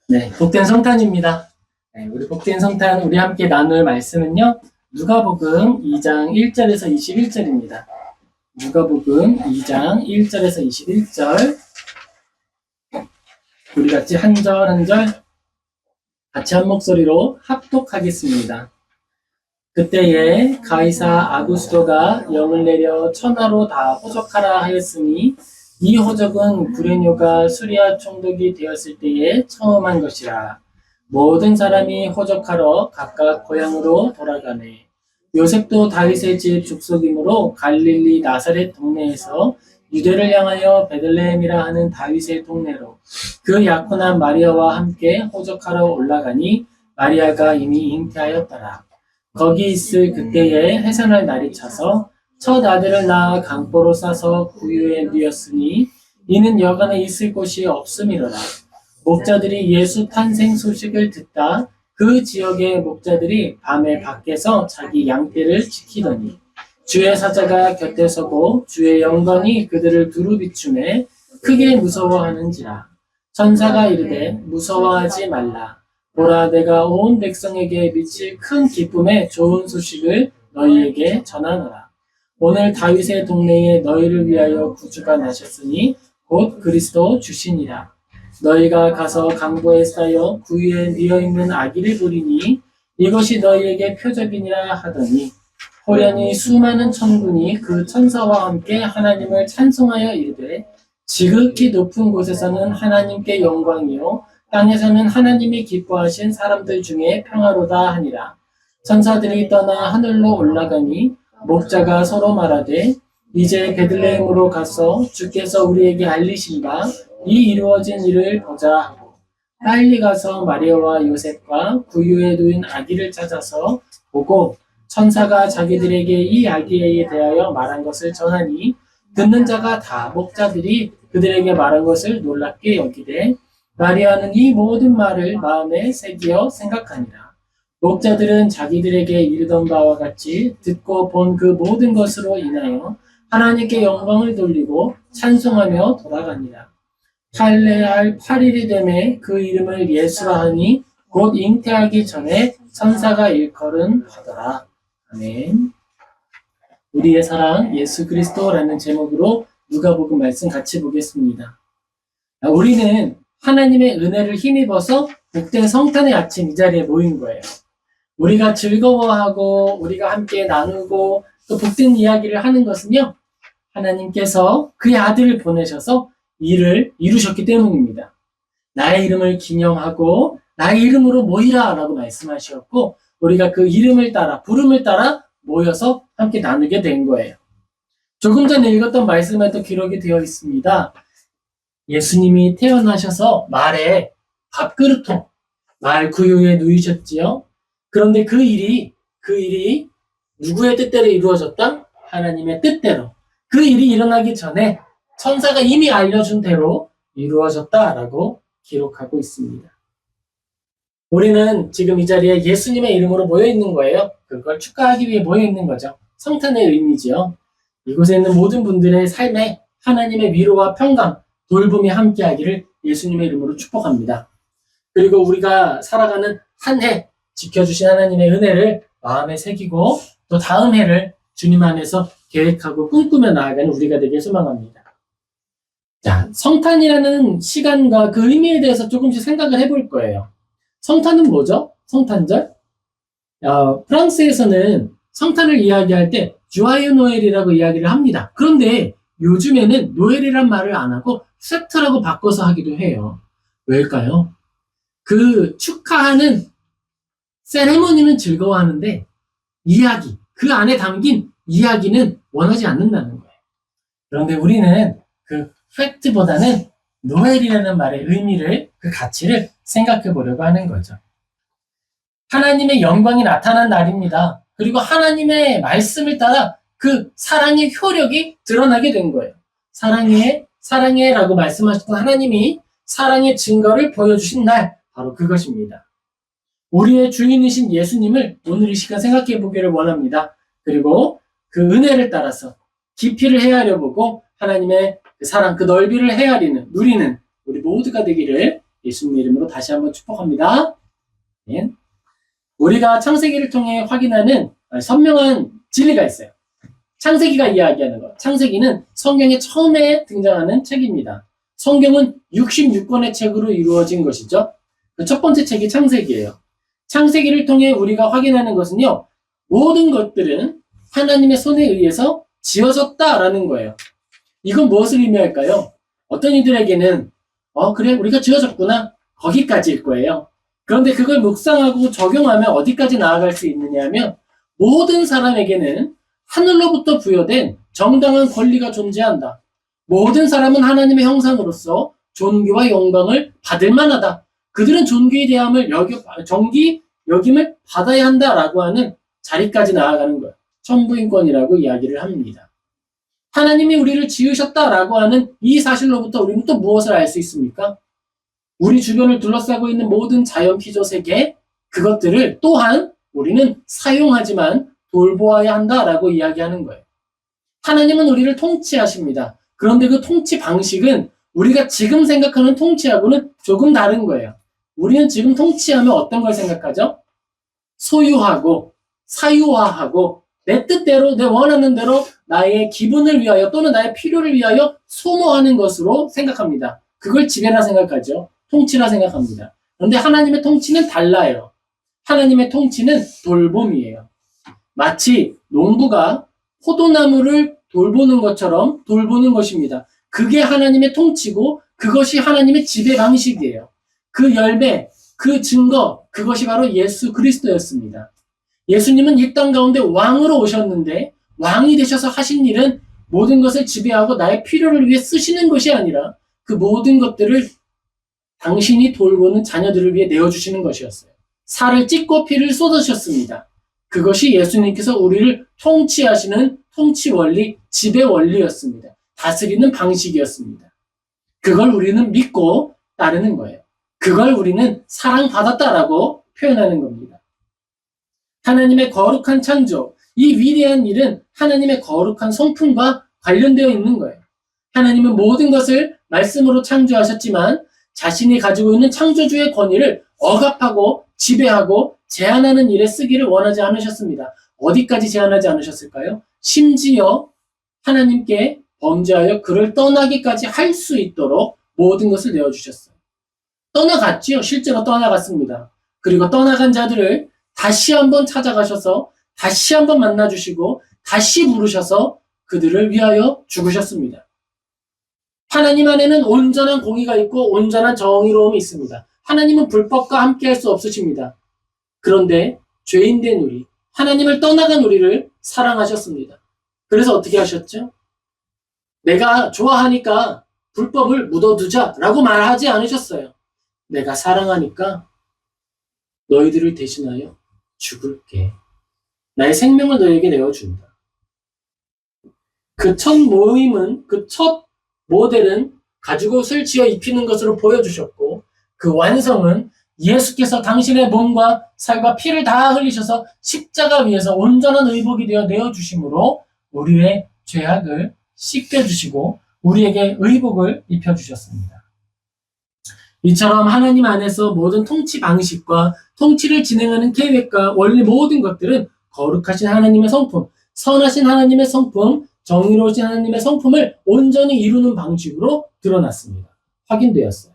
네, 복된 성탄입니다. 네, 우리 복된 성탄 우리 함께 나눌 말씀은요. 누가복음 2장 1절에서 21절입니다. 누가복음 2장 1절에서 21절 우리 같이 한 절 한 절 같이 한 목소리로 합독하겠습니다. 그때에 가이사 아구스토가 영을 내려 천하로 다 호적하라 하였으니 이 호적은 구레뇨가 수리아 총독이 되었을 때에 처음 한 것이라. 모든 사람이 호적하러 각각 고향으로 돌아가네. 요셉도 다윗의 집 족속이므로 갈릴리 나사렛 동네에서 유대를 향하여 베들레헴이라 하는 다윗의 동네로 그 약혼한 마리아와 함께 호적하러 올라가니 마리아가 이미 잉태하였더라. 거기 있을 그때에 해산할 날이 차서 첫 아들을 낳아 강보로 싸서 구유에 누였으니 이는 여간에 있을 곳이 없음이로라. 목자들이 예수 탄생 소식을 듣다 그 지역의 목자들이 밤에 밖에서 자기 양떼를 지키더니 주의 사자가 곁에 서고 주의 영광이 그들을 두루 비추매 크게 무서워하는지라. 천사가 이르되 무서워하지 말라. 보라, 내가 온 백성에게 미칠 큰 기쁨의 좋은 소식을 너희에게 전하노라. 오늘 다윗의 동네에 너희를 위하여 구주가 나셨으니 곧 그리스도 주시니라. 너희가 가서 강보에 쌓여 구유에 뉘어있는 아기를 보리니 이것이 너희에게 표적이니라 하더니 호련히 수많은 천군이 그 천사와 함께 하나님을 찬송하여 이르되 지극히 높은 곳에서는 하나님께 영광이요 땅에서는 하나님이 기뻐하신 사람들 중에 평화로다 하니라. 천사들이 떠나 하늘로 올라가니 목자가 서로 말하되 이제 베들레헴으로 가서 주께서 우리에게 알리신 바 이 이루어진 일을 보자 하고 빨리 가서 마리아와 요셉과 구유에 누인 아기를 찾아서 보고 천사가 자기들에게 이 아기에 대하여 말한 것을 전하니 듣는 자가 다 목자들이 그들에게 말한 것을 놀랍게 여기되 마리아는 이 모든 말을 마음에 새기어 생각하니라. 목자들은 자기들에게 이르던 바와 같이 듣고 본 그 모든 것으로 인하여 하나님께 영광을 돌리고 찬송하며 돌아가니라. 할례할 8일이 되매 그 이름을 예수라 하니 곧 잉태하기 전에 천사가 일컬음하더라. 아멘. 우리의 사랑 예수 그리스도라는 제목으로 누가복음 말씀 같이 보겠습니다. 우리는 하나님의 은혜를 힘입어서 복된 성탄의 아침 이 자리에 모인 거예요. 우리가 즐거워하고 우리가 함께 나누고 또 복된 이야기를 하는 것은요. 하나님께서 그의 아들을 보내셔서 일을 이루셨기 때문입니다. 나의 이름을 기념하고 나의 이름으로 모이라 라고 말씀하셨고 우리가 그 이름을 따라 부름을 따라 모여서 함께 나누게 된 거예요. 조금 전에 읽었던 말씀에도 기록이 되어 있습니다. 예수님이 태어나셔서 말에 밥그릇통, 말 구유에 누이셨지요. 그런데 그 일이 누구의 뜻대로 이루어졌다? 하나님의 뜻대로. 그 일이 일어나기 전에 천사가 이미 알려준 대로 이루어졌다라고 기록하고 있습니다. 우리는 지금 이 자리에 예수님의 이름으로 모여 있는 거예요. 그걸 축하하기 위해 모여 있는 거죠. 성탄의 의미지요. 이곳에 있는 모든 분들의 삶에 하나님의 위로와 평강, 돌봄이 함께하기를 예수님의 이름으로 축복합니다. 그리고 우리가 살아가는 한 해 지켜주신 하나님의 은혜를 마음에 새기고 또 다음 해를 주님 안에서 계획하고 꿈꾸며 나아가는 우리가 되길 소망합니다. 자, 성탄이라는 시간과 그 의미에 대해서 조금씩 생각을 해볼 거예요. 성탄은 뭐죠? 성탄절? 프랑스에서는 성탄을 이야기할 때 주아유 노엘이라고 이야기를 합니다. 그런데 요즘에는 노엘이란 말을 안 하고 세트라고 바꿔서 하기도 해요. 왜일까요? 그 축하하는 세레모니는 즐거워하는데 이야기, 그 안에 담긴 이야기는 원하지 않는다는 거예요. 그런데 우리는 그 팩트보다는 노엘이라는 말의 의미를, 그 가치를 생각해 보려고 하는 거죠. 하나님의 영광이 나타난 날입니다. 그리고 하나님의 말씀을 따라 그 사랑의 효력이 드러나게 된 거예요. 사랑해 라고 말씀하셨던 하나님이 사랑의 증거를 보여주신 날, 바로 그것입니다. 우리의 주인이신 예수님을 오늘 이 시간 생각해 보기를 원합니다. 그리고 그 은혜를 따라서 깊이를 헤아려 보고 하나님의 그 사랑, 그 넓이를 헤아리는, 누리는 우리 모두가 되기를 예수님 이름으로 다시 한번 축복합니다. 네. 우리가 창세기를 통해 확인하는 선명한 진리가 있어요. 창세기가 이야기하는 것. 창세기는 성경에 처음에 등장하는 책입니다. 성경은 66권의 책으로 이루어진 것이죠. 그 첫 번째 책이 창세기예요. 창세기를 통해 우리가 확인하는 것은요, 모든 것들은 하나님의 손에 의해서 지어졌다라는 거예요. 이건 무엇을 의미할까요? 어떤 이들에게는 그래, 우리가 지어졌구나, 거기까지일 거예요. 그런데 그걸 묵상하고 적용하면 어디까지 나아갈 수 있느냐 하면, 모든 사람에게는 하늘로부터 부여된 정당한 권리가 존재한다. 모든 사람은 하나님의 형상으로서 존귀와 영광을 받을 만하다. 그들은 존귀의 대함을 여김을 받아야 한다라고 하는 자리까지 나아가는 거예요. 천부인권이라고 이야기를 합니다. 하나님이 우리를 지으셨다라고 하는 이 사실로부터 우리는 또 무엇을 알 수 있습니까? 우리 주변을 둘러싸고 있는 모든 자연 피조 세계, 그것들을 또한 우리는 사용하지만 돌보아야 한다라고 이야기하는 거예요. 하나님은 우리를 통치하십니다. 그런데 그 통치 방식은 우리가 지금 생각하는 통치하고는 조금 다른 거예요. 우리는 지금 통치하면 어떤 걸 생각하죠? 소유하고 사유화하고 내 뜻대로, 내 원하는 대로 나의 기분을 위하여 또는 나의 필요를 위하여 소모하는 것으로 생각합니다. 그걸 지배라 생각하죠. 통치라 생각합니다. 그런데 하나님의 통치는 달라요. 하나님의 통치는 돌봄이에요. 마치 농부가 포도나무를 돌보는 것처럼 돌보는 것입니다. 그게 하나님의 통치고 그것이 하나님의 지배 방식이에요. 그 열매, 그 증거, 그것이 바로 예수 그리스도였습니다. 예수님은 이 땅 가운데 왕으로 오셨는데 왕이 되셔서 하신 일은 모든 것을 지배하고 나의 필요를 위해 쓰시는 것이 아니라 그 모든 것들을 당신이 돌보는 자녀들을 위해 내어주시는 것이었어요. 살을 찢고 피를 쏟으셨습니다. 그것이 예수님께서 우리를 통치하시는 통치 원리, 지배 원리였습니다. 다스리는 방식이었습니다. 그걸 우리는 믿고 따르는 거예요. 그걸 우리는 사랑받았다라고 표현하는 겁니다. 하나님의 거룩한 창조, 이 위대한 일은 하나님의 거룩한 성품과 관련되어 있는 거예요. 하나님은 모든 것을 말씀으로 창조하셨지만 자신이 가지고 있는 창조주의 권위를 억압하고 지배하고 제한하는 일에 쓰기를 원하지 않으셨습니다. 어디까지 제한하지 않으셨을까요? 심지어 하나님께 범죄하여 그를 떠나기까지 할 수 있도록 모든 것을 내어주셨어요. 떠나갔지요. 실제로 떠나갔습니다. 그리고 떠나간 자들을 다시 한번 찾아가셔서 다시 한번 만나주시고 다시 부르셔서 그들을 위하여 죽으셨습니다. 하나님 안에는 온전한 공의가 있고 온전한 정의로움이 있습니다. 하나님은 불법과 함께할 수 없으십니다. 그런데 죄인된 우리, 하나님을 떠나간 우리를 사랑하셨습니다. 그래서 어떻게 하셨죠? 내가 좋아하니까 불법을 묻어두자라고 말하지 않으셨어요. 내가 사랑하니까 너희들을 대신하여 죽을게. 나의 생명을 너희에게 내어준다. 그 첫 모임은, 그 첫 모델은 가죽옷을 지어 입히는 것으로 보여주셨고, 그 완성은 예수께서 당신의 몸과 살과 피를 다 흘리셔서 십자가 위에서 온전한 의복이 되어 내어주심으로 우리의 죄악을 씻겨주시고 우리에게 의복을 입혀주셨습니다. 이처럼 하나님 안에서 모든 통치 방식과 통치를 진행하는 계획과 원리 모든 것들은 거룩하신 하나님의 성품, 선하신 하나님의 성품, 정의로우신 하나님의 성품을 온전히 이루는 방식으로 드러났습니다. 확인되었어요.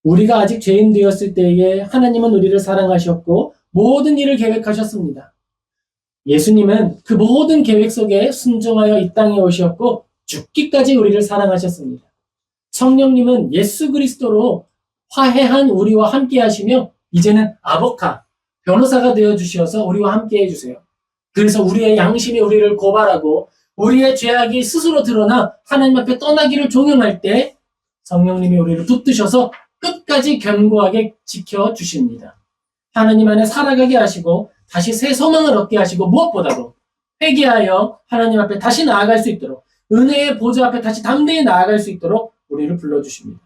우리가 아직 죄인 되었을 때에 하나님은 우리를 사랑하셨고 모든 일을 계획하셨습니다. 예수님은 그 모든 계획 속에 순종하여 이 땅에 오셨고 죽기까지 우리를 사랑하셨습니다. 성령님은 예수 그리스도로 화해한 우리와 함께 하시며 이제는 아보카, 변호사가 되어주셔서 우리와 함께 해주세요. 그래서 우리의 양심이 우리를 고발하고 우리의 죄악이 스스로 드러나 하나님 앞에 떠나기를 종용할 때 성령님이 우리를 붙드셔서 끝까지 견고하게 지켜주십니다. 하나님 안에 살아가게 하시고 다시 새 소망을 얻게 하시고 무엇보다도 회개하여 하나님 앞에 다시 나아갈 수 있도록 은혜의 보좌 앞에 다시 담대히 나아갈 수 있도록 우리를 불러주십니다.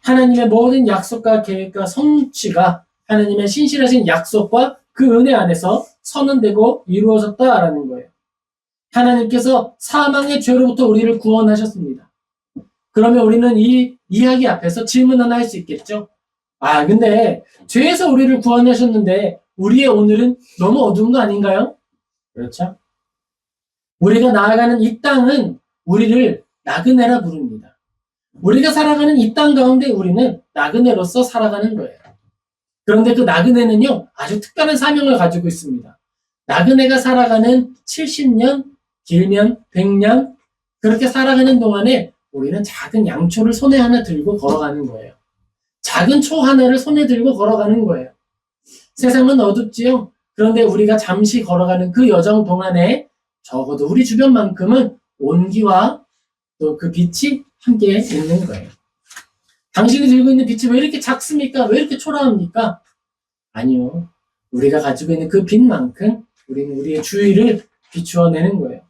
하나님의 모든 약속과 계획과 성취가 하나님의 신실하신 약속과 그 은혜 안에서 선언되고 이루어졌다라는 거예요. 하나님께서 사망의 죄로부터 우리를 구원하셨습니다. 그러면 우리는 이 이야기 앞에서 질문 하나 할 수 있겠죠? 근데 죄에서 우리를 구원하셨는데 우리의 오늘은 너무 어두운 거 아닌가요? 그렇죠? 우리가 나아가는 이 땅은 우리를 나그네라 부릅니다. 우리가 살아가는 이 땅 가운데 우리는 나그네로서 살아가는 거예요. 그런데 그 나그네는요, 아주 특별한 사명을 가지고 있습니다. 나그네가 살아가는 70년, 길면 100년, 그렇게 살아가는 동안에 우리는 작은 양초를 손에 하나 들고 걸어가는 거예요. 작은 초 하나를 손에 들고 걸어가는 거예요. 세상은 어둡지요? 그런데 우리가 잠시 걸어가는 그 여정 동안에 적어도 우리 주변만큼은 온기와 또 그 빛이 함께 있는 거예요. 당신이 들고 있는 빛이 왜 이렇게 작습니까? 왜 이렇게 초라합니까? 아니요. 우리가 가지고 있는 그 빛만큼 우리는 우리의 주위를 비추어내는 거예요.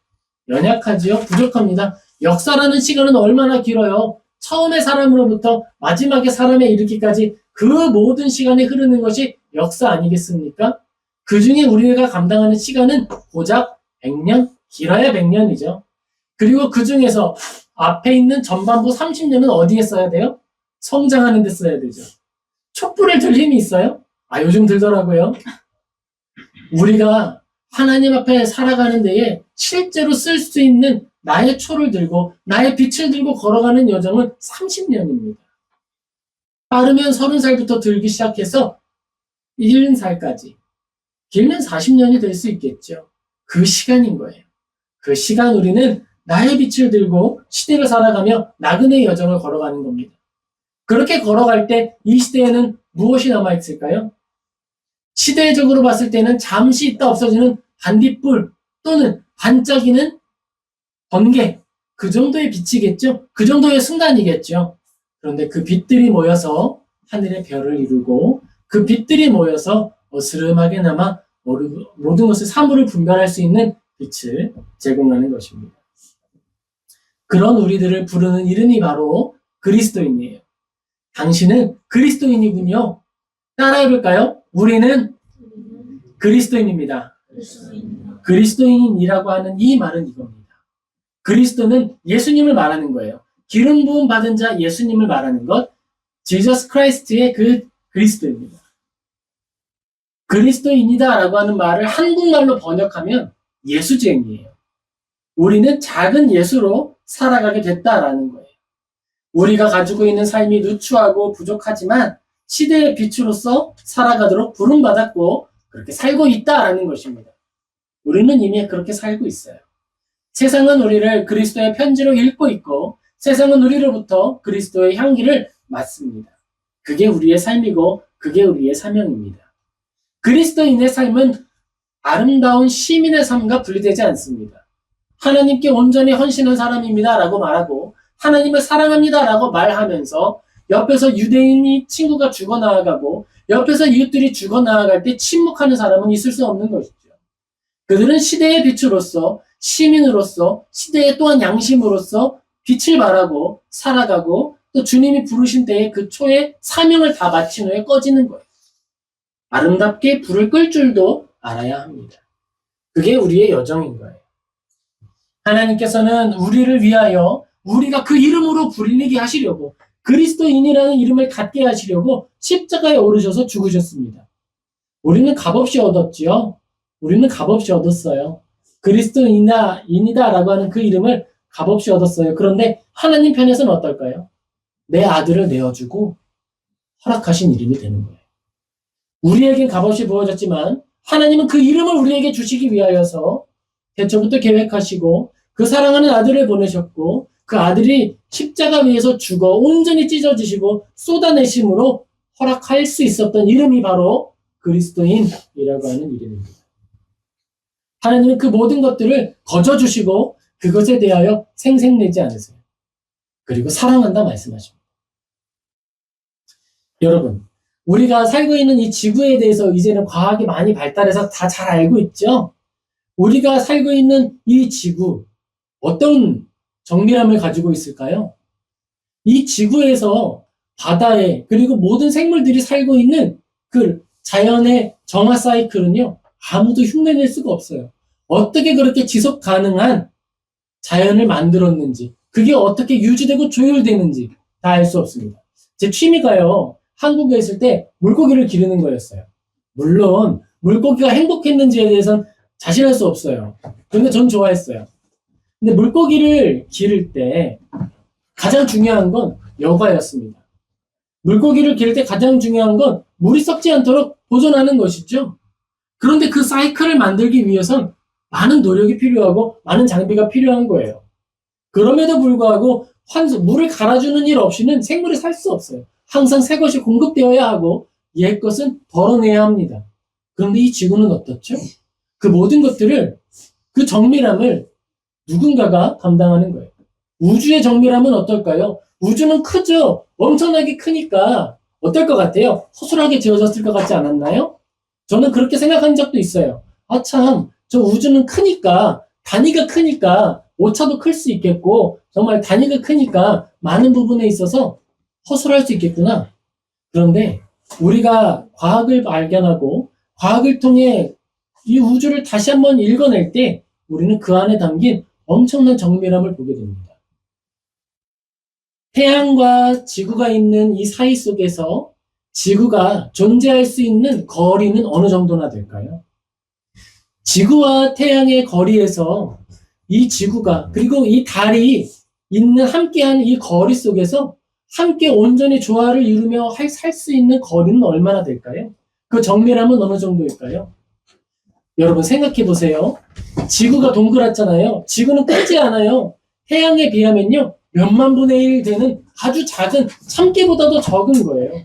연약하지요? 부족합니다. 역사라는 시간은 얼마나 길어요? 처음에 사람으로부터 마지막에 사람에 이르기까지 그 모든 시간이 흐르는 것이 역사 아니겠습니까? 그 중에 우리가 감당하는 시간은 고작 100년? 길어야 100년이죠. 그리고 그 중에서 앞에 있는 전반부 30년은 어디에 써야 돼요? 성장하는 데 써야 되죠. 촛불을 들 힘이 있어요? 요즘 들더라고요. 우리가 하나님 앞에 살아가는 데에 실제로 쓸 수 있는 나의 초를 들고 나의 빛을 들고 걸어가는 여정은 30년입니다. 빠르면 30살부터 들기 시작해서 70살까지, 길면 40년이 될 수 있겠죠. 그 시간인 거예요. 그 시간 우리는 나의 빛을 들고 시대를 살아가며 나그네의 여정을 걸어가는 겁니다. 그렇게 걸어갈 때 이 시대에는 무엇이 남아있을까요? 시대적으로 봤을 때는 잠시 있다 없어지는 반딧불 또는 반짝이는 번개, 그 정도의 빛이겠죠? 그 정도의 순간이겠죠? 그런데 그 빛들이 모여서 하늘의 별을 이루고 그 빛들이 모여서 어스름하게나마 모든 것을 사물을 분별할 수 있는 빛을 제공하는 것입니다. 그런 우리들을 부르는 이름이 바로 그리스도인이에요. 당신은 그리스도인이군요. 따라해볼까요? 우리는 그리스도인입니다. 그리스도인이라고 하는 이 말은 이겁니다. 그리스도는 예수님을 말하는 거예요. 기름 부음 받은 자 예수님을 말하는 것, 지저스 크라이스트의 그 그리스도입니다. 그리스도인이다 라고 하는 말을 한국말로 번역하면 예수쟁이에요. 우리는 작은 예수로 살아가게 됐다라는 거예요. 우리가 가지고 있는 삶이 누추하고 부족하지만 시대의 빛으로서 살아가도록 부름받았고 그렇게 살고 있다라는 것입니다. 우리는 이미 그렇게 살고 있어요. 세상은 우리를 그리스도의 편지로 읽고 있고 세상은 우리로부터 그리스도의 향기를 맡습니다. 그게 우리의 삶이고 그게 우리의 사명입니다. 그리스도인의 삶은 아름다운 시민의 삶과 분리되지 않습니다. 하나님께 온전히 헌신한 사람입니다 라고 말하고 하나님을 사랑합니다 라고 말하면서 옆에서 유대인이 친구가 죽어나가고 옆에서 이웃들이 죽어나갈 때 침묵하는 사람은 있을 수 없는 것이죠. 그들은 시대의 빛으로서 시민으로서 시대의 또한 양심으로서 빛을 발하고 살아가고 또 주님이 부르신 때에 그 초에 사명을 다 마친 후에 꺼지는 거예요. 아름답게 불을 끌 줄도 알아야 합니다. 그게 우리의 여정인 거예요. 하나님께서는 우리를 위하여 우리가 그 이름으로 불리게 하시려고 그리스도인이라는 이름을 갖게 하시려고 십자가에 오르셔서 죽으셨습니다. 우리는 값없이 얻었지요. 우리는 값없이 얻었어요. 그리스도인이다라고 하는 그 이름을 값없이 얻었어요. 그런데 하나님 편에서는 어떨까요? 내 아들을 내어주고 허락하신 이름이 되는 거예요. 우리에겐 값없이 부어졌지만 하나님은 그 이름을 우리에게 주시기 위하여서 대초부터 계획하시고 그 사랑하는 아들을 보내셨고 그 아들이 십자가 위에서 죽어 온전히 찢어지시고 쏟아내심으로 허락할 수 있었던 이름이 바로 그리스도인이라고 하는 이름입니다. 하나님은 그 모든 것들을 거저주시고 그것에 대하여 생색내지 않으세요. 그리고 사랑한다 말씀하십니다. 여러분, 우리가 살고 있는 이 지구에 대해서 이제는 과학이 많이 발달해서 다 잘 알고 있죠? 우리가 살고 있는 이 지구, 어떤 정밀함을 가지고 있을까요? 이 지구에서 바다에 그리고 모든 생물들이 살고 있는 그 자연의 정화 사이클은요, 아무도 흉내낼 수가 없어요. 어떻게 그렇게 지속 가능한 자연을 만들었는지, 그게 어떻게 유지되고 조율되는지 다 알 수 없습니다. 제 취미가요, 한국에 있을 때 물고기를 기르는 거였어요. 물론 물고기가 행복했는지에 대해서는 자신할 수 없어요. 그런데 전 좋아했어요. 근데 물고기를 기를 때 가장 중요한 건 여과였습니다. 물고기를 기를 때 가장 중요한 건 물이 썩지 않도록 보존하는 것이죠. 그런데 그 사이클을 만들기 위해선 많은 노력이 필요하고 많은 장비가 필요한 거예요. 그럼에도 불구하고 물을 갈아주는 일 없이는 생물이 살 수 없어요. 항상 새 것이 공급되어야 하고 옛 것은 덜어내야 합니다. 그런데 이 지구는 어떻죠? 그 모든 것들을, 그 정밀함을 누군가가 감당하는 거예요. 우주의 정밀함은 어떨까요? 우주는 크죠? 엄청나게 크니까 어떨 것 같아요? 허술하게 지어졌을 것 같지 않았나요? 저는 그렇게 생각한 적도 있어요. 아, 참, 저 우주는 크니까, 단위가 크니까 오차도 클 수 있겠고, 정말 단위가 크니까 많은 부분에 있어서 허술할 수 있겠구나. 그런데 우리가 과학을 발견하고 과학을 통해 이 우주를 다시 한번 읽어낼 때 우리는 그 안에 담긴 엄청난 정밀함을 보게 됩니다. 태양과 지구가 있는 이 사이 속에서 지구가 존재할 수 있는 거리는 어느 정도나 될까요? 지구와 태양의 거리에서 이 지구가, 그리고 이 달이 있는 함께하는 이 거리 속에서 함께 온전히 조화를 이루며 살 수 있는 거리는 얼마나 될까요? 그 정밀함은 어느 정도일까요? 여러분 생각해 보세요. 지구가 동그랗잖아요. 지구는 크지 않아요. 태양에 비하면요, 몇만 분의 1 되는 아주 작은 참깨보다도 적은 거예요.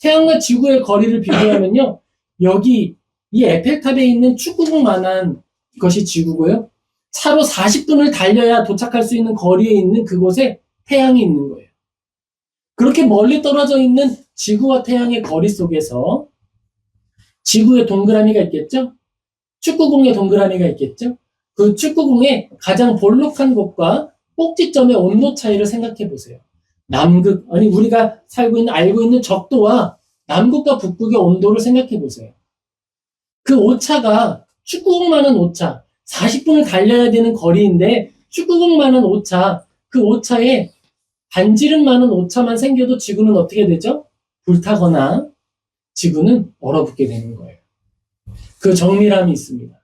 태양과 지구의 거리를 비교하면요, 여기 이 에펠탑에 있는 축구공만한 것이 지구고요. 차로 40분을 달려야 도착할 수 있는 거리에 있는 그곳에 태양이 있는 거예요. 그렇게 멀리 떨어져 있는 지구와 태양의 거리 속에서 지구의 동그라미가 있겠죠? 축구공의 동그라미가 있겠죠? 그 축구공의 가장 볼록한 곳과 꼭지점의 온도 차이를 생각해 보세요. 남극, 아니 우리가 알고 있는 적도와 남극과 북극의 온도를 생각해 보세요. 그 오차가 축구공만한 오차, 40분을 달려야 되는 거리인데 축구공만한 오차, 그 오차에 반지름 많은 오차만 생겨도 지구는 어떻게 되죠? 불타거나 지구는 얼어붙게 되는 거예요. 그 정밀함이 있습니다.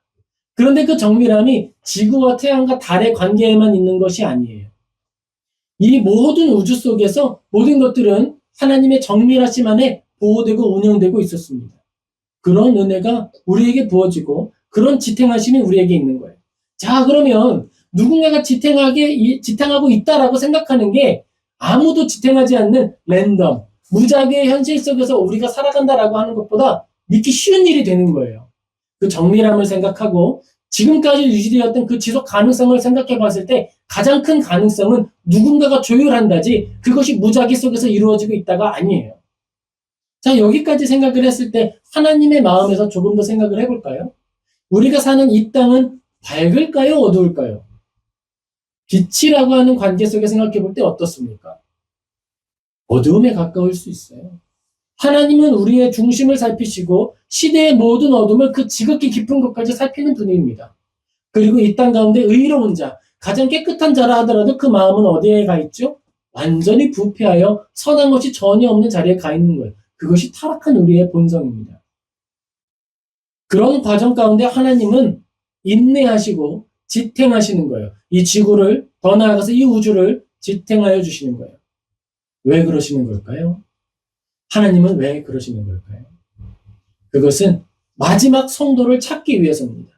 그런데 그 정밀함이 지구와 태양과 달의 관계에만 있는 것이 아니에요. 이 모든 우주 속에서 모든 것들은 하나님의 정밀하심 안에 보호되고 운영되고 있었습니다. 그런 은혜가 우리에게 부어지고 그런 지탱하심이 우리에게 있는 거예요. 자, 그러면 누군가가 지탱하고 있다라고 생각하는 게 아무도 지탱하지 않는 랜덤, 무작위의 현실 속에서 우리가 살아간다라고 하는 것보다 믿기 쉬운 일이 되는 거예요. 그 정밀함을 생각하고 지금까지 유지되었던 그 지속 가능성을 생각해 봤을 때 가장 큰 가능성은 누군가가 조율한다지 그것이 무작위 속에서 이루어지고 있다가 아니에요. 자, 여기까지 생각을 했을 때 하나님의 마음에서 조금 더 생각을 해볼까요? 우리가 사는 이 땅은 밝을까요? 어두울까요? 빛이라고 하는 관계 속에 생각해 볼 때 어떻습니까? 어두움에 가까울 수 있어요. 하나님은 우리의 중심을 살피시고 시대의 모든 어둠을 그 지극히 깊은 것까지 살피는 분입니다. 그리고 이 땅 가운데 의로운 자, 가장 깨끗한 자라 하더라도 그 마음은 어디에 가 있죠? 완전히 부패하여 선한 것이 전혀 없는 자리에 가 있는 거예요. 그것이 타락한 우리의 본성입니다. 그런 과정 가운데 하나님은 인내하시고 지탱하시는 거예요. 이 지구를, 더 나아가서 이 우주를 지탱하여 주시는 거예요. 왜 그러시는 걸까요? 하나님은 왜 그러시는 걸까요? 그것은 마지막 성도를 찾기 위해서입니다.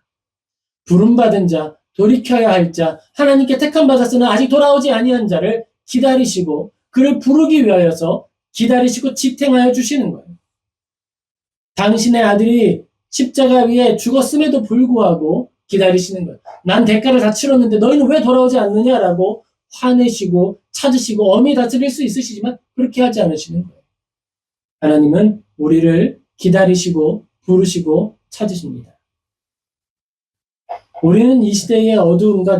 부름받은 자, 돌이켜야 할 자, 하나님께 택함 받았으나 아직 돌아오지 아니한 자를 기다리시고 그를 부르기 위하여서 기다리시고 지탱하여 주시는 거예요. 당신의 아들이 십자가 위에 죽었음에도 불구하고 기다리시는 거예요. 난 대가를 다 치렀는데 너희는 왜 돌아오지 않느냐라고 화내시고 찾으시고 엄히 다스릴 수 있으시지만 그렇게 하지 않으시는 거예요. 하나님은 우리를 기다리시고 부르시고 찾으십니다. 우리는 이 시대의 어두움과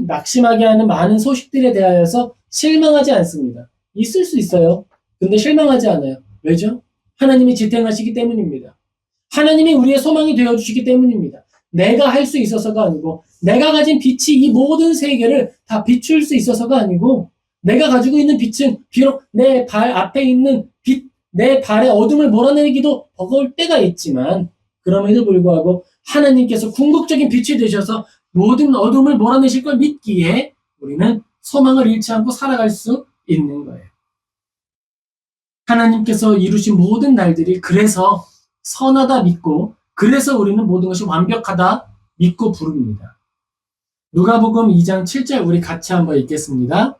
낙심하게 하는 많은 소식들에 대하여서 실망하지 않습니다. 있을 수 있어요. 근데 실망하지 않아요. 왜죠? 하나님이 지탱하시기 때문입니다. 하나님이 우리의 소망이 되어주시기 때문입니다. 내가 할 수 있어서가 아니고, 내가 가진 빛이 이 모든 세계를 다 비출 수 있어서가 아니고, 내가 가지고 있는 빛은 비록 내 발 앞에 있는 빛, 내 발의 어둠을 몰아내기도 버거울 때가 있지만, 그럼에도 불구하고 하나님께서 궁극적인 빛이 되셔서 모든 어둠을 몰아내실 걸 믿기에 우리는 소망을 잃지 않고 살아갈 수 있는 거예요. 하나님께서 이루신 모든 날들이 그래서 선하다 믿고, 그래서 우리는 모든 것이 완벽하다 믿고 부릅니다. 누가복음 2장 7절 우리 같이 한번 읽겠습니다.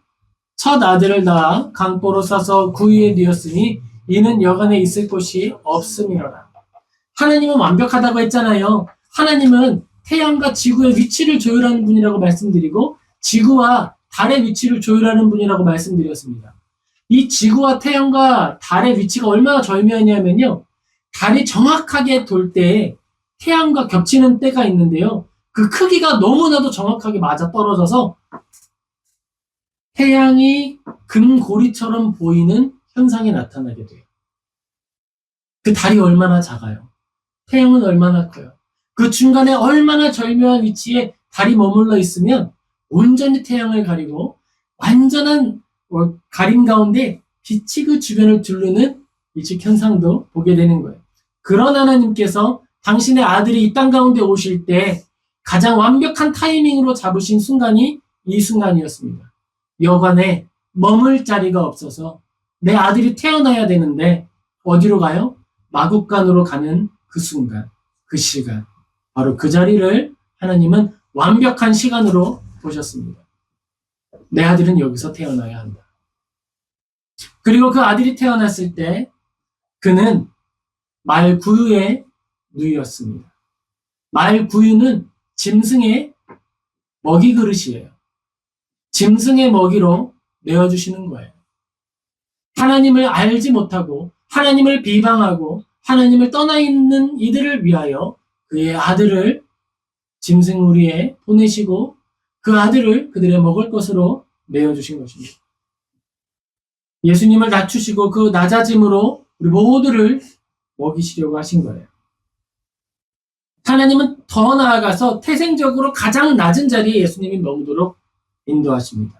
첫 아들을 낳아 강보로 싸서 구유에 뉘었으니 이는 여간에 있을 곳이 없음이로라. 하나님은 완벽하다고 했잖아요. 하나님은 태양과 지구의 위치를 조율하는 분이라고 말씀드리고, 지구와 달의 위치를 조율하는 분이라고 말씀드렸습니다. 이 지구와 태양과 달의 위치가 얼마나 절묘하냐면요, 달이 정확하게 돌 때 태양과 겹치는 때가 있는데요, 그 크기가 너무나도 정확하게 맞아 떨어져서 태양이 금고리처럼 보이는 현상이 나타나게 돼요. 그 달이 얼마나 작아요. 태양은 얼마나 커요. 그 중간에 얼마나 절묘한 위치에 달이 머물러 있으면 온전히 태양을 가리고 완전한 가림 가운데 빛이 그 주변을 두르는 일식 현상도 보게 되는 거예요. 그런 하나님께서 당신의 아들이 이 땅 가운데 오실 때 가장 완벽한 타이밍으로 잡으신 순간이 이 순간이었습니다. 여관에 머물 자리가 없어서 내 아들이 태어나야 되는데 어디로 가요? 마국간으로 가는 그 순간, 그 시간, 바로 그 자리를 하나님은 완벽한 시간으로 보셨습니다. 내 아들은 여기서 태어나야 한다. 그리고 그 아들이 태어났을 때 그는 말구유에 누이었습니다. 말구유는 짐승의 먹이 그릇이에요. 짐승의 먹이로 내어주시는 거예요. 하나님을 알지 못하고 하나님을 비방하고 하나님을 떠나 있는 이들을 위하여 그의 아들을 짐승우리에 보내시고 그 아들을 그들의 먹을 것으로 내어주신 것입니다. 예수님을 낮추시고 그 낮아짐으로 우리 모두를 먹이시려고 하신 거예요. 하나님은 더 나아가서 태생적으로 가장 낮은 자리에 예수님이 머무도록 인도하십니다.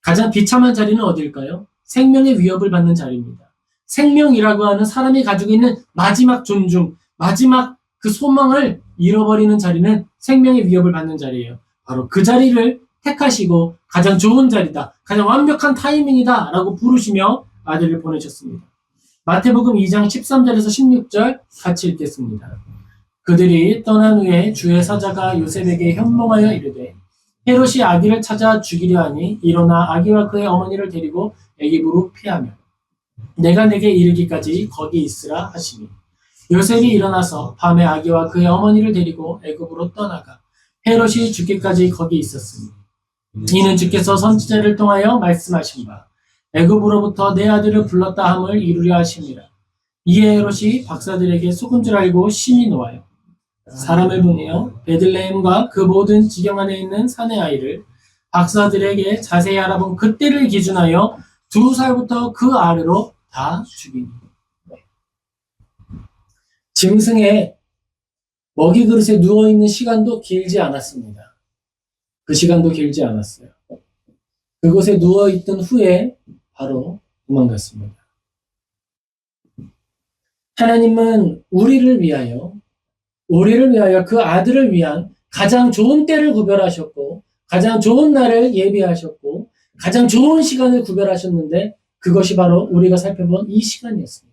가장 비참한 자리는 어딜까요? 생명의 위협을 받는 자리입니다. 생명이라고 하는 사람이 가지고 있는 마지막 존중, 마지막 그 소망을 잃어버리는 자리는 생명의 위협을 받는 자리예요. 바로 그 자리를 택하시고 가장 좋은 자리다, 가장 완벽한 타이밍이다 라고 부르시며 아들을 보내셨습니다. 마태복음 2장 13절에서 16절 같이 읽겠습니다. 그들이 떠난 후에 주의 사자가 요셉에게 현몽하여 이르되 헤롯이 아기를 찾아 죽이려 하니 일어나 아기와 그의 어머니를 데리고 애굽으로 피하며 내가 내게 이르기까지 거기 있으라 하시니 요셉이 일어나서 밤에 아기와 그의 어머니를 데리고 애굽으로 떠나가 헤롯이 죽기까지 거기 있었으니 이는 주께서 선지자를 통하여 말씀하신 바 애굽으로부터 내 아들을 불렀다 함을 이루려 하심이라. 이에 헤롯이 박사들에게 속은 줄 알고 심히 놓아요. 사람을 보내어 베들레헴과 그 모든 지경 안에 있는 산의 아이를 박사들에게 자세히 알아본 그때를 기준하여 2살부터 그 아래로 다 죽이니. 짐승의 먹이 그릇에 누워있는 시간도 길지 않았습니다. 그 시간도 길지 않았어요. 그곳에 누워있던 후에 바로 도망갔습니다. 하나님은 우리를 위하여 그 아들을 위한 가장 좋은 때를 구별하셨고 가장 좋은 날을 예비하셨고 가장 좋은 시간을 구별하셨는데 그것이 바로 우리가 살펴본 이 시간이었습니다.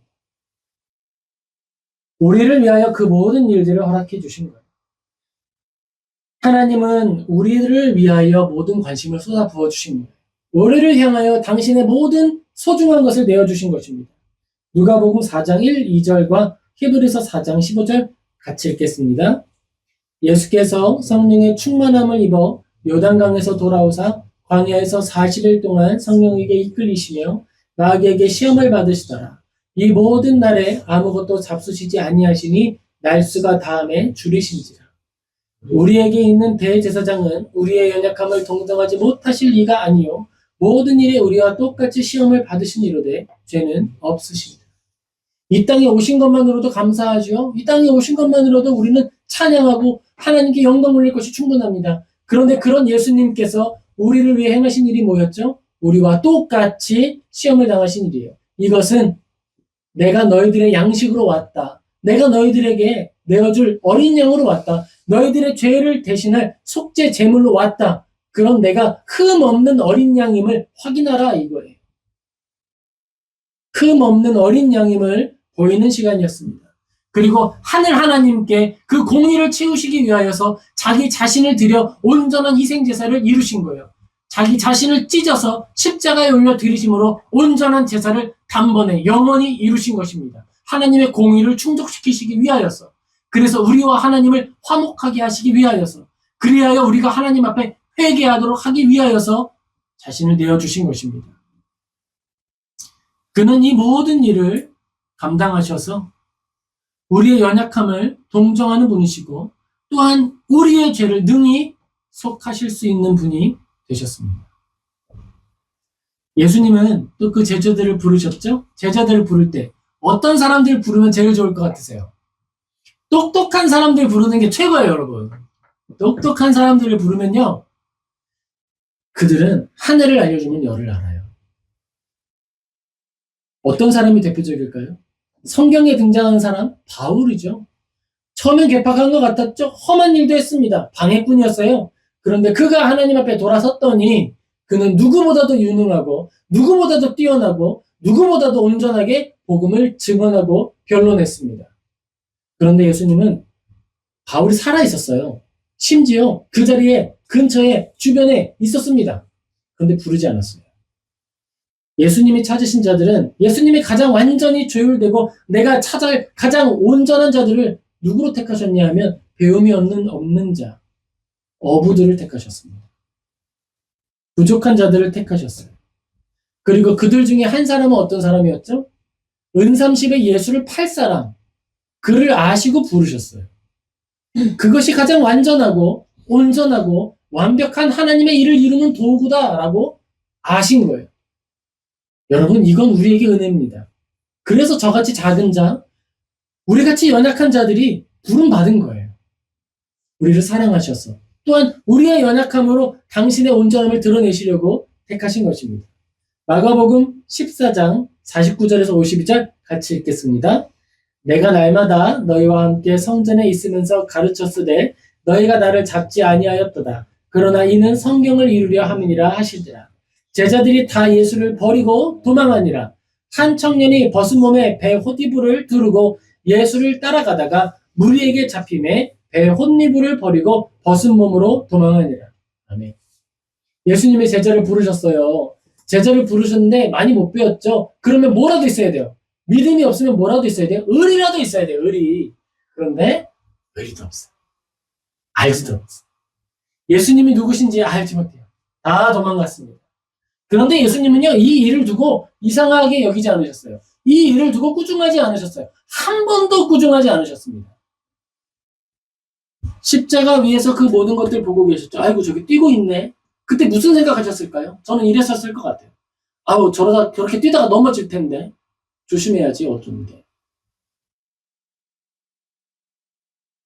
우리를 위하여 그 모든 일들을 허락해 주신 거예요. 하나님은 우리를 위하여 모든 관심을 쏟아 부어주신 거예요. 우리를 향하여 당신의 모든 소중한 것을 내어주신 것입니다. 누가복음 4장 1, 2절과 히브리서 4장 15절 같이 읽겠습니다. 예수께서 성령의 충만함을 입어 요단강에서 돌아오사 광야에서 40일 동안 성령에게 이끌리시며 마귀에게 시험을 받으시더라. 이 모든 날에 아무것도 잡수시지 아니하시니 날수가 다함에 줄이신지라. 우리에게 있는 대제사장은 우리의 연약함을 동정하지 못하실 리가 아니요 모든 일에 우리와 똑같이 시험을 받으신 이로되 죄는 없으십니다. 이 땅에 오신 것만으로도 감사하죠. 이 땅에 오신 것만으로도 우리는 찬양하고 하나님께 영광 올릴 것이 충분합니다. 그런데 그런 예수님께서 우리를 위해 행하신 일이 뭐였죠? 우리와 똑같이 시험을 당하신 일이에요. 이것은 내가 너희들의 양식으로 왔다. 내가 너희들에게 내어줄 어린 양으로 왔다. 너희들의 죄를 대신할 속죄 제물로 왔다. 그럼 내가 흠 없는 어린 양임을 확인하라 이거예요. 흠 없는 어린 양임을 보이는 시간이었습니다. 그리고 하늘 하나님께 그 공의를 채우시기 위하여서 자기 자신을 들여 온전한 희생제사를 이루신 거예요. 자기 자신을 찢어서 십자가에 올려 드리심으로 온전한 제사를 단번에 영원히 이루신 것입니다. 하나님의 공의를 충족시키시기 위하여서, 그래서 우리와 하나님을 화목하게 하시기 위하여서, 그리하여 우리가 하나님 앞에 회개하도록 하기 위하여서 자신을 내어주신 것입니다. 그는 이 모든 일을 감당하셔서 우리의 연약함을 동정하는 분이시고 또한 우리의 죄를 능히 속하실 수 있는 분이 되셨습니다. 예수님은 또 그 제자들을 부르셨죠? 제자들을 부를 때 어떤 사람들 부르면 제일 좋을 것 같으세요? 똑똑한 사람들 부르는 게 최고예요, 여러분. 똑똑한 사람들을 부르면요, 그들은 하늘을 알려주면 열을 알아요. 어떤 사람이 대표적일까요? 성경에 등장하는 사람, 바울이죠. 처음엔 괴팍한 것 같았죠? 험한 일도 했습니다. 방해꾼이었어요. 그런데 그가 하나님 앞에 돌아섰더니 그는 누구보다도 유능하고 누구보다도 뛰어나고 누구보다도 온전하게 복음을 증언하고 변론했습니다. 그런데 예수님은 바울이 살아있었어요. 심지어 그 자리에 근처에 주변에 있었습니다. 그런데 부르지 않았어요. 예수님이 찾으신 자들은 예수님이 가장 완전히 조율되고 내가 찾을 가장 온전한 자들을 누구로 택하셨냐 하면 배움이 없는 자, 어부들을 택하셨습니다. 부족한 자들을 택하셨어요. 그리고 그들 중에 한 사람은 어떤 사람이었죠? 은삼십에 예수를 팔 사람, 그를 아시고 부르셨어요. 그것이 가장 완전하고 온전하고 완벽한 하나님의 일을 이루는 도구다라고 아신 거예요. 여러분, 이건 우리에게 은혜입니다. 그래서 저같이 작은 자, 우리같이 연약한 자들이 부름받은 거예요. 우리를 사랑하셔서 또한 우리의 연약함으로 당신의 온전함을 드러내시려고 택하신 것입니다. 마가복음 14장 49절에서 52절 같이 읽겠습니다. 내가 날마다 너희와 함께 성전에 있으면서 가르쳤으되 너희가 나를 잡지 아니하였도다. 그러나 이는 성경을 이루려 함이니라 하시더라. 제자들이 다 예수를 버리고 도망하니라. 한 청년이 벗은 몸에 배 헛이불을 두르고 예수를 따라가다가 무리에게 잡힘에 배 헛이불을 버리고 벗은 몸으로 도망하니라. 아멘. 예수님이 제자를 부르셨어요. 제자를 부르셨는데 많이 못 배웠죠. 그러면 뭐라도 있어야 돼요. 믿음이 없으면 뭐라도 있어야 돼요. 의리라도 있어야 돼요. 의리. 그런데 의리도 없어요. 알지도 없어요. 예수님이 누구신지 알지 못해요. 다 도망갔습니다. 그런데 예수님은요, 이 일을 두고 이상하게 여기지 않으셨어요. 이 일을 두고 꾸중하지 않으셨어요. 한 번도 꾸중하지 않으셨습니다. 십자가 위에서 그 모든 것들 보고 계셨죠. 아이고, 저기 뛰고 있네. 그때 무슨 생각하셨을까요? 저는 이랬었을 것 같아요. 아우, 저러다 저렇게 뛰다가 넘어질 텐데 조심해야지 어쩐데.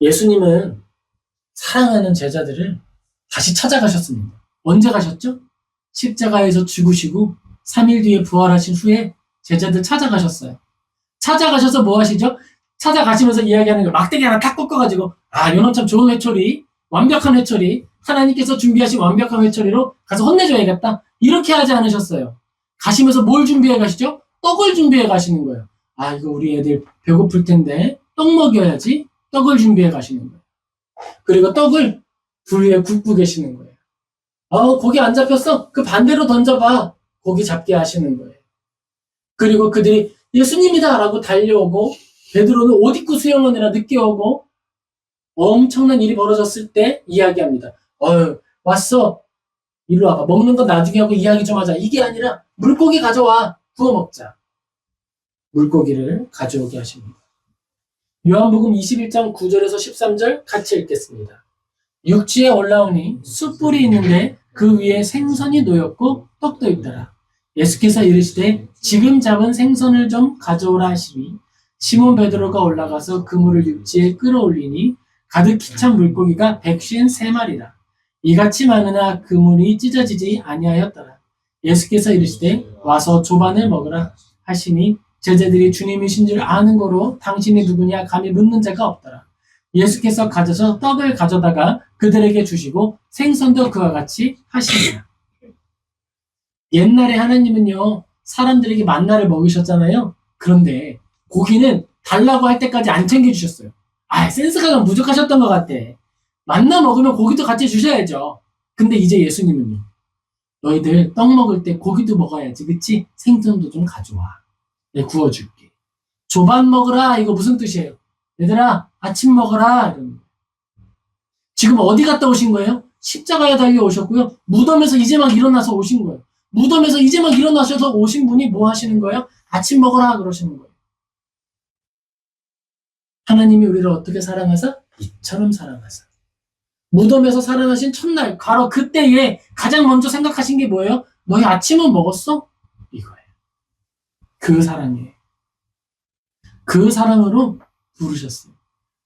예수님은 사랑하는 제자들을 다시 찾아가셨습니다. 언제 가셨죠? 십자가에서 죽으시고 3일 뒤에 부활하신 후에 제자들 찾아가셨어요. 찾아가셔서 뭐 하시죠? 찾아가시면서 이야기하는 거 막대기 하나 탁 꺾어가지고 요놈 참 좋은 회초리, 완벽한 회초리, 하나님께서 준비하신 완벽한 회초리로 가서 혼내줘야겠다. 이렇게 하지 않으셨어요. 가시면서 뭘 준비해 가시죠? 떡을 준비해 가시는 거예요. 이거 우리 애들 배고플 텐데 떡 먹여야지. 떡을 준비해 가시는 거예요. 그리고 떡을 불 위에 굽고 계시는 거예요. 고기 안 잡혔어? 그 반대로 던져봐. 고기 잡게 하시는 거예요. 그리고 그들이 예수님이다 라고 달려오고 베드로는 옷 입고 수영하느라 늦게 오고 엄청난 일이 벌어졌을 때 이야기합니다. 왔어. 이리로 와봐. 먹는 건 나중에 하고 이야기 좀 하자. 이게 아니라 물고기 가져와. 구워 먹자. 물고기를 가져오게 하십니다. 요한복음 21장 9절에서 13절 같이 읽겠습니다. 육지에 올라오니 숯불이 있는데 그 위에 생선이 놓였고 떡도 있더라. 예수께서 이르시되 지금 잡은 생선을 좀 가져오라 하시니 시몬 베드로가 올라가서 그물을 육지에 끌어올리니 가득히 찬 물고기가 153마리라. 이같이 많으나 그물이 찢어지지 아니하였더라. 예수께서 이르시되 와서 조반을 먹으라 하시니 제자들이 주님이신 줄 아는 거로 당신이 누구냐 감히 묻는 자가 없더라. 예수께서 가져서 떡을 가져다가 그들에게 주시고 생선도 그와 같이 하시니라. 옛날에 하나님은요, 사람들에게 만나를 먹이셨잖아요. 그런데 고기는 달라고 할 때까지 안 챙겨주셨어요. 센스가 좀 부족하셨던 것 같아. 만나 먹으면 고기도 같이 주셔야죠. 근데 이제 예수님은요, 너희들 떡 먹을 때 고기도 먹어야지, 그치? 생선도 좀 가져와. 내가 구워줄게. 조반 먹으라. 이거 무슨 뜻이에요? 얘들아, 아침 먹어라. 지금 어디 갔다 오신 거예요? 십자가에 달려오셨고요. 무덤에서 이제 막 일어나서 오신 거예요. 무덤에서 이제 막 일어나셔서 오신 분이 뭐 하시는 거예요? 아침 먹어라 그러시는 거예요. 하나님이 우리를 어떻게 사랑하사? 이처럼 사랑하사. 무덤에서 살아나신 첫날, 바로 그때에 가장 먼저 생각하신 게 뭐예요? 너희 아침은 먹었어? 이거예요. 그 사랑이에요. 그 사랑으로 부르셨어요.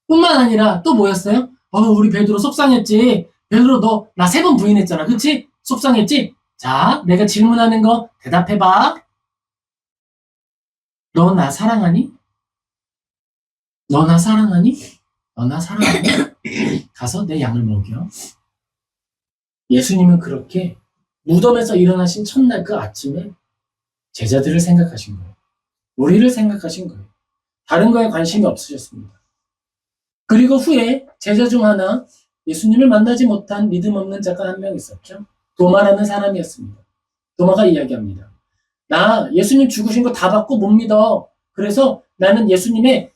뿐만 아니라 또 뭐였어요? 우리 베드로 속상했지. 베드로 너 나 3번 부인했잖아. 그치? 속상했지? 자, 내가 질문하는 거 대답해봐. 너 나 사랑하니? 너 나 사랑하니? 너 나 사랑하니? 가서 내 양을 먹여. 예수님은 그렇게 무덤에서 일어나신 첫날 그 아침에 제자들을 생각하신 거예요. 우리를 생각하신 거예요. 다른 거에 관심이 없으셨습니다. 그리고 후에 제자 중 하나 예수님을 만나지 못한 믿음 없는 자가 한 명 있었죠. 도마라는 사람이었습니다. 도마가 이야기합니다. 나 예수님 죽으신 거 다 받고 못 믿어. 그래서 나는 예수님의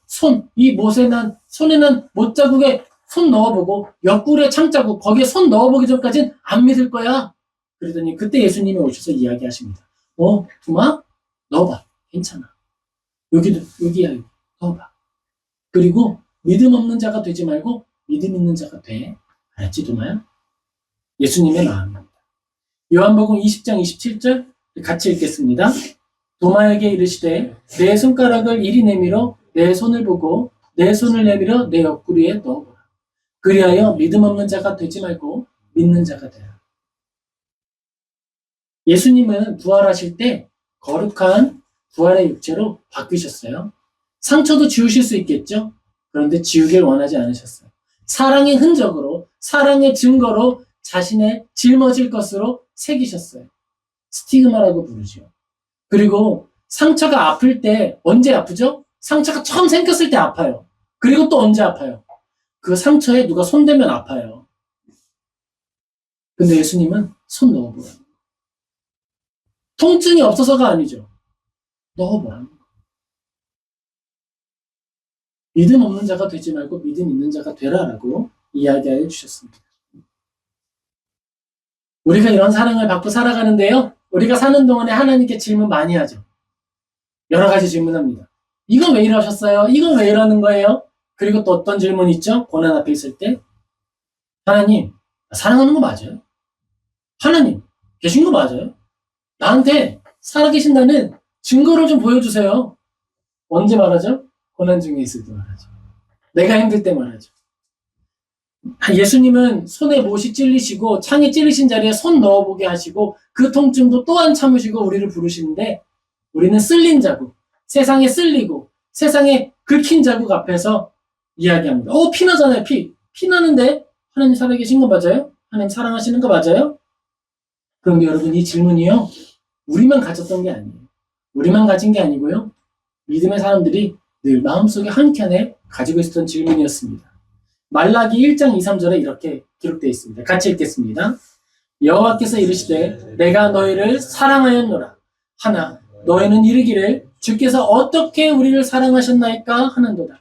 이 못에 난 손에 난 못자국에 손 넣어보고 옆구리에 창자국 거기에 손 넣어보기 전까지는 안 믿을 거야. 그러더니 그때 예수님이 오셔서 이야기하십니다. 도마 넣어봐. 괜찮아. 여기야. 넣어봐. 그리고 믿음 없는 자가 되지 말고 믿음 있는 자가 돼. 알았지, 도마야? 예수님의 마음입니다. 요한복음 20장 27절 같이 읽겠습니다. 도마에게 이르시되 내 손가락을 이리 내밀어 내 손을 보고 내 손을 내밀어 내 옆구리에 넣어보라. 그리하여 믿음 없는 자가 되지 말고 믿는 자가 되라. 예수님은 부활하실 때 거룩한 부활의 육체로 바뀌셨어요. 상처도 지우실 수 있겠죠? 그런데 지우길 원하지 않으셨어요. 사랑의 흔적으로, 사랑의 증거로 자신의 짊어질 것으로 새기셨어요. 스티그마라고 부르죠. 그리고 상처가 아플 때 언제 아프죠? 상처가 처음 생겼을 때 아파요. 그리고 또 언제 아파요? 그 상처에 누가 손대면 아파요. 근데 예수님은 손 넣어보라는 거예요. 통증이 없어서가 아니죠. 넣어보라는 거예요. 믿음 없는 자가 되지 말고 믿음 있는 자가 되라라고 이야기해 주셨습니다. 우리가 이런 사랑을 받고 살아가는데요. 우리가 사는 동안에 하나님께 질문 많이 하죠. 여러 가지 질문합니다. 이건 왜 이러셨어요? 이건 왜 이러는 거예요? 그리고 또 어떤 질문이 있죠? 고난 앞에 있을 때. 하나님, 사랑하는 거 맞아요? 하나님, 계신 거 맞아요? 나한테 살아계신다는 증거를 좀 보여주세요. 언제 말하죠? 고난 중에 있을 때 말하죠. 내가 힘들 때 말하죠. 예수님은 손에 못이 찔리시고 창에 찔리신 자리에 손 넣어보게 하시고 그 통증도 또한 참으시고 우리를 부르시는데 우리는 쓸린 자국, 세상에 쓸리고 세상에 긁힌 자국 앞에서 이야기합니다. 피 나잖아요. 피 나는데 하나님 살아계신 거 맞아요? 하나님 사랑하시는 거 맞아요? 그런데 여러분 이 질문이요. 우리만 가졌던 게 아니에요. 우리만 가진 게 아니고요. 믿음의 사람들이 늘 마음속에 한켠에 가지고 있었던 질문이었습니다. 말라기 1장 2, 3절에 이렇게 기록되어 있습니다. 같이 읽겠습니다. 여호와께서 이르시되 내가 너희를 사랑하였노라. 하나 너희는 이르기를 주께서 어떻게 우리를 사랑하셨나이까 하는도다.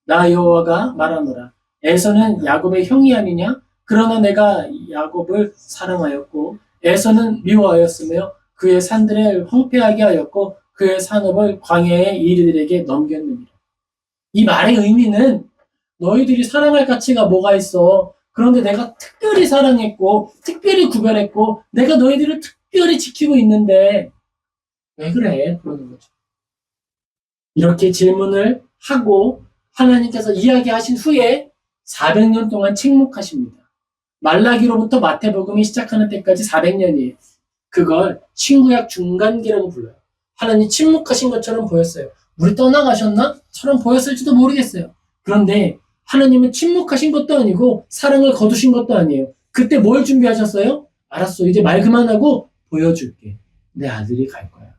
나 여호와가 말하노라. 에서는 야곱의 형이 아니냐? 그러나 내가 야곱을 사랑하였고 에서는 미워하였으며 그의 산들을 황폐하게 하였고 그의 산업을 광야의 이리들에게 넘겼느니라. 이 말의 의미는 너희들이 사랑할 가치가 뭐가 있어? 그런데 내가 특별히 사랑했고 특별히 구별했고 내가 너희들을 특별히 지키고 있는데 왜 그래? 그러는 거죠. 이렇게 질문을 하고 하나님께서 이야기하신 후에 400년 동안 침묵하십니다. 말라기로부터 마태복음이 시작하는 때까지 400년이에요. 그걸 신구약 중간기라고 불러요. 하나님 침묵하신 것처럼 보였어요. 우리 떠나가셨나? 처럼 보였을지도 모르겠어요. 그런데 하나님은 침묵하신 것도 아니고 사랑을 거두신 것도 아니에요. 그때 뭘 준비하셨어요? 알았어. 이제 말 그만하고 보여줄게. 내 아들이 갈 거야.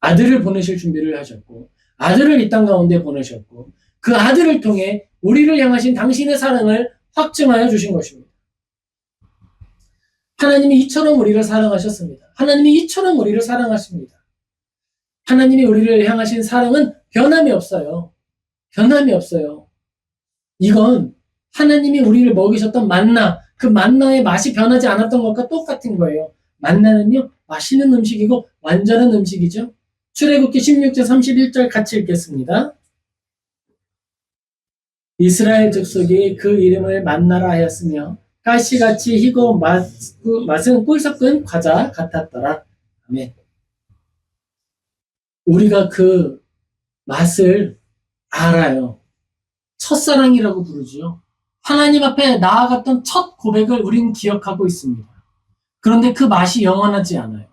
아들을 보내실 준비를 하셨고 아들을 이 땅 가운데 보내셨고 그 아들을 통해 우리를 향하신 당신의 사랑을 확증하여 주신 것입니다. 하나님이 이처럼 우리를 사랑하셨습니다. 하나님이 이처럼 우리를 사랑하십니다. 하나님이 우리를 향하신 사랑은 변함이 없어요. 변함이 없어요. 이건 하나님이 우리를 먹이셨던 만나, 그 만나의 맛이 변하지 않았던 것과 똑같은 거예요. 만나는요, 맛있는 음식이고 완전한 음식이죠. 출애굽기 16장 31절 같이 읽겠습니다. 이스라엘 족속이 그 이름을 만나라 하였으며 가시같이 희고 맛은 꿀 섞은 과자 같았더라. 아멘. 우리가 그 맛을 알아요. 첫사랑이라고 부르지요. 하나님 앞에 나아갔던 첫 고백을 우린 기억하고 있습니다. 그런데 그 맛이 영원하지 않아요.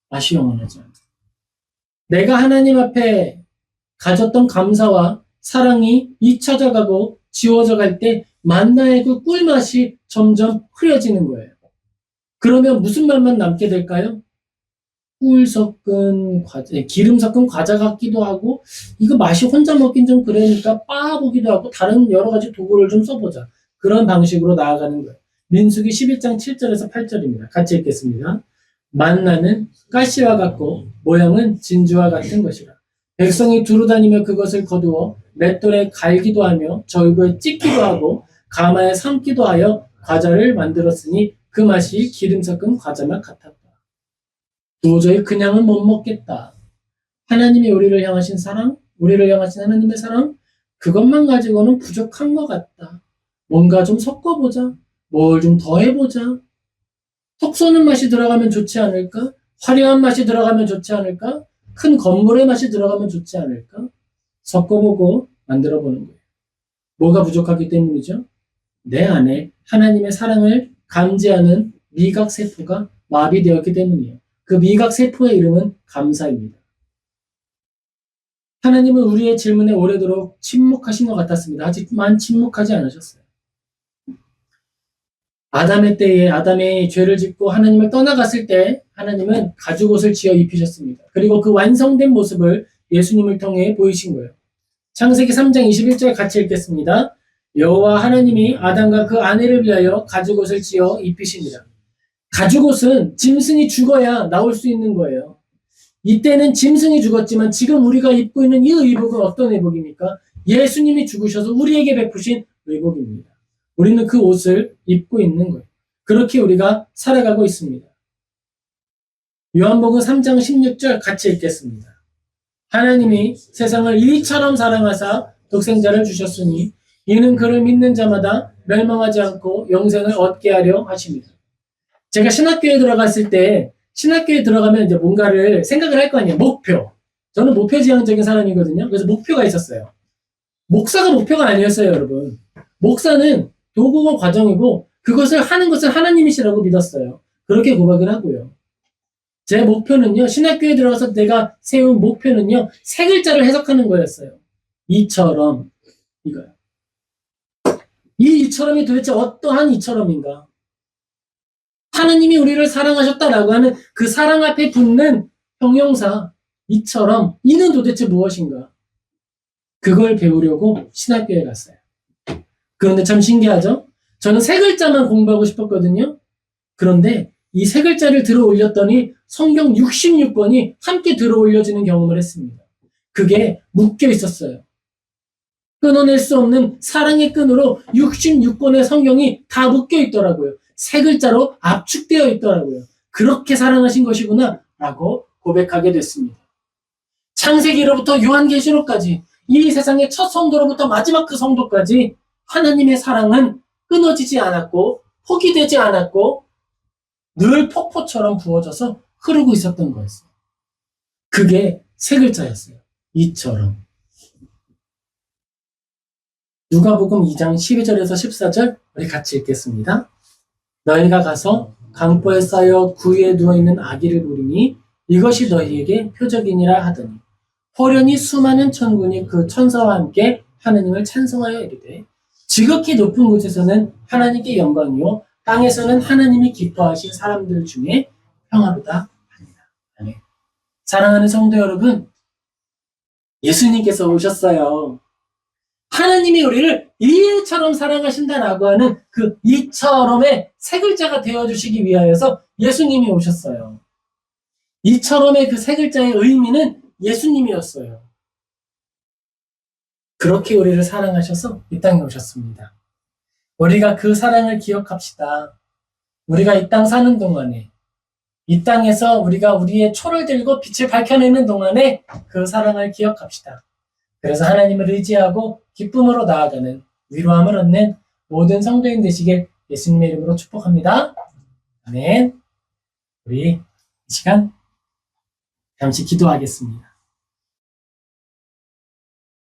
맛이 영원하지 않아요. 내가 하나님 앞에 가졌던 감사와 사랑이 잊혀져 가고 지워져 갈 때 만나의 그 꿀맛이 점점 흐려지는 거예요. 그러면 무슨 맛만 남게 될까요? 꿀 섞은 과자, 기름 섞은 과자 같기도 하고 이거 맛이 혼자 먹긴 좀 그러니까 빻아보기도 하고 다른 여러 가지 도구를 좀 써보자. 그런 방식으로 나아가는 거예요. 민수기 11장 7절에서 8절입니다. 같이 읽겠습니다. 만나는 가시와 같고 모양은 진주와 같은 것이라. 백성이 두루 다니며 그것을 거두어 맷돌에 갈기도 하며 절구에 찢기도 하고 가마에 삶기도 하여 과자를 만들었으니 그 맛이 기름 섞은 과자맛 같았다. 도저히 그냥은 못 먹겠다. 하나님이 우리를 향하신 사랑, 우리를 향하신 하나님의 사랑, 그것만 가지고는 부족한 것 같다. 뭔가 좀 섞어보자. 뭘 좀 더해보자. 톡 쏘는 맛이 들어가면 좋지 않을까? 화려한 맛이 들어가면 좋지 않을까? 큰 건물의 맛이 들어가면 좋지 않을까? 섞어보고 만들어보는 거예요. 뭐가 부족하기 때문이죠? 내 안에 하나님의 사랑을 감지하는 미각세포가 마비되었기 때문이에요. 그 미각세포의 이름은 감사입니다. 하나님은 우리의 질문에 오래도록 침묵하신 것 같았습니다. 하지만 침묵하지 않으셨어요. 아담의 때에 아담이 죄를 짓고 하나님을 떠나갔을 때 하나님은 가죽옷을 지어 입히셨습니다. 그리고 그 완성된 모습을 예수님을 통해 보이신 거예요. 창세기 3장 21절 같이 읽겠습니다. 여호와 하나님이 아담과 그 아내를 위하여 가죽옷을 지어 입히시니라. 가죽옷은 짐승이 죽어야 나올 수 있는 거예요. 이때는 짐승이 죽었지만 지금 우리가 입고 있는 이 의복은 어떤 의복입니까? 예수님이 죽으셔서 우리에게 베푸신 의복입니다. 우리는 그 옷을 입고 있는 거예요. 그렇게 우리가 살아가고 있습니다. 요한복음 3장 16절 같이 읽겠습니다. 하나님이 세상을 이처럼 사랑하사 독생자를 주셨으니 이는 그를 믿는 자마다 멸망하지 않고 영생을 얻게 하려 하십니다. 제가 신학교에 들어갔을 때 신학교에 들어가면 이제 뭔가를 생각을 할 거 아니에요. 목표. 저는 목표지향적인 사람이거든요. 그래서 목표가 있었어요. 목사가 목표가 아니었어요, 여러분. 목사는 도구와 과정이고 그것을 하는 것은 하나님이시라고 믿었어요. 그렇게 고백을 하고요. 제 목표는요. 신학교에 들어가서 내가 세운 목표는요. 세 글자를 해석하는 거였어요. 이처럼. 이거요. 이 이처럼이 도대체 어떠한 이처럼인가? 하나님이 우리를 사랑하셨다라고 하는 그 사랑 앞에 붙는 형용사 이처럼 이는 도대체 무엇인가? 그걸 배우려고 신학교에 갔어요. 그런데 참 신기하죠? 저는 세 글자만 공부하고 싶었거든요. 그런데 이 세 글자를 들어 올렸더니 성경 66권이 함께 들어 올려지는 경험을 했습니다. 그게 묶여 있었어요. 끊어낼 수 없는 사랑의 끈으로 66권의 성경이 다 묶여 있더라고요. 세 글자로 압축되어 있더라고요. 그렇게 사랑하신 것이구나 라고 고백하게 됐습니다. 창세기로부터 요한계시록까지 이 세상의 첫 성도로부터 마지막 그 성도까지 하나님의 사랑은 끊어지지 않았고 포기되지 않았고 늘 폭포처럼 부어져서 흐르고 있었던 거였어요. 그게 세 글자였어요. 이처럼. 누가복음 2장 12절에서 14절 우리 같이 읽겠습니다. 너희가 가서 강보에 쌓여 구유에 누워있는 아기를 보리니 이것이 너희에게 표적이니라 하더니 호련히 수많은 천군이 그 천사와 함께 하느님을 찬송하여 이르되 지극히 높은 곳에서는 하나님께 영광이요 땅에서는 하나님이 기뻐하신 사람들 중에 평화로다 합니다. 아멘. 사랑하는 성도 여러분, 예수님께서 오셨어요. 하나님이 우리를 이처럼 사랑하신다라고 하는 그 이처럼의 세 글자가 되어주시기 위하여서 예수님이 오셨어요. 이처럼의 그 세 글자의 의미는 예수님이었어요. 그렇게 우리를 사랑하셔서 이 땅에 오셨습니다. 우리가 그 사랑을 기억합시다. 우리가 이 땅 사는 동안에, 이 땅에서 우리가 우리의 초를 들고 빛을 밝혀내는 동안에 그 사랑을 기억합시다. 그래서 하나님을 의지하고 기쁨으로 나아가는, 위로함을 얻는 모든 성도인 되시길 예수님의 이름으로 축복합니다. 아멘. 우리 이 시간 잠시 기도하겠습니다.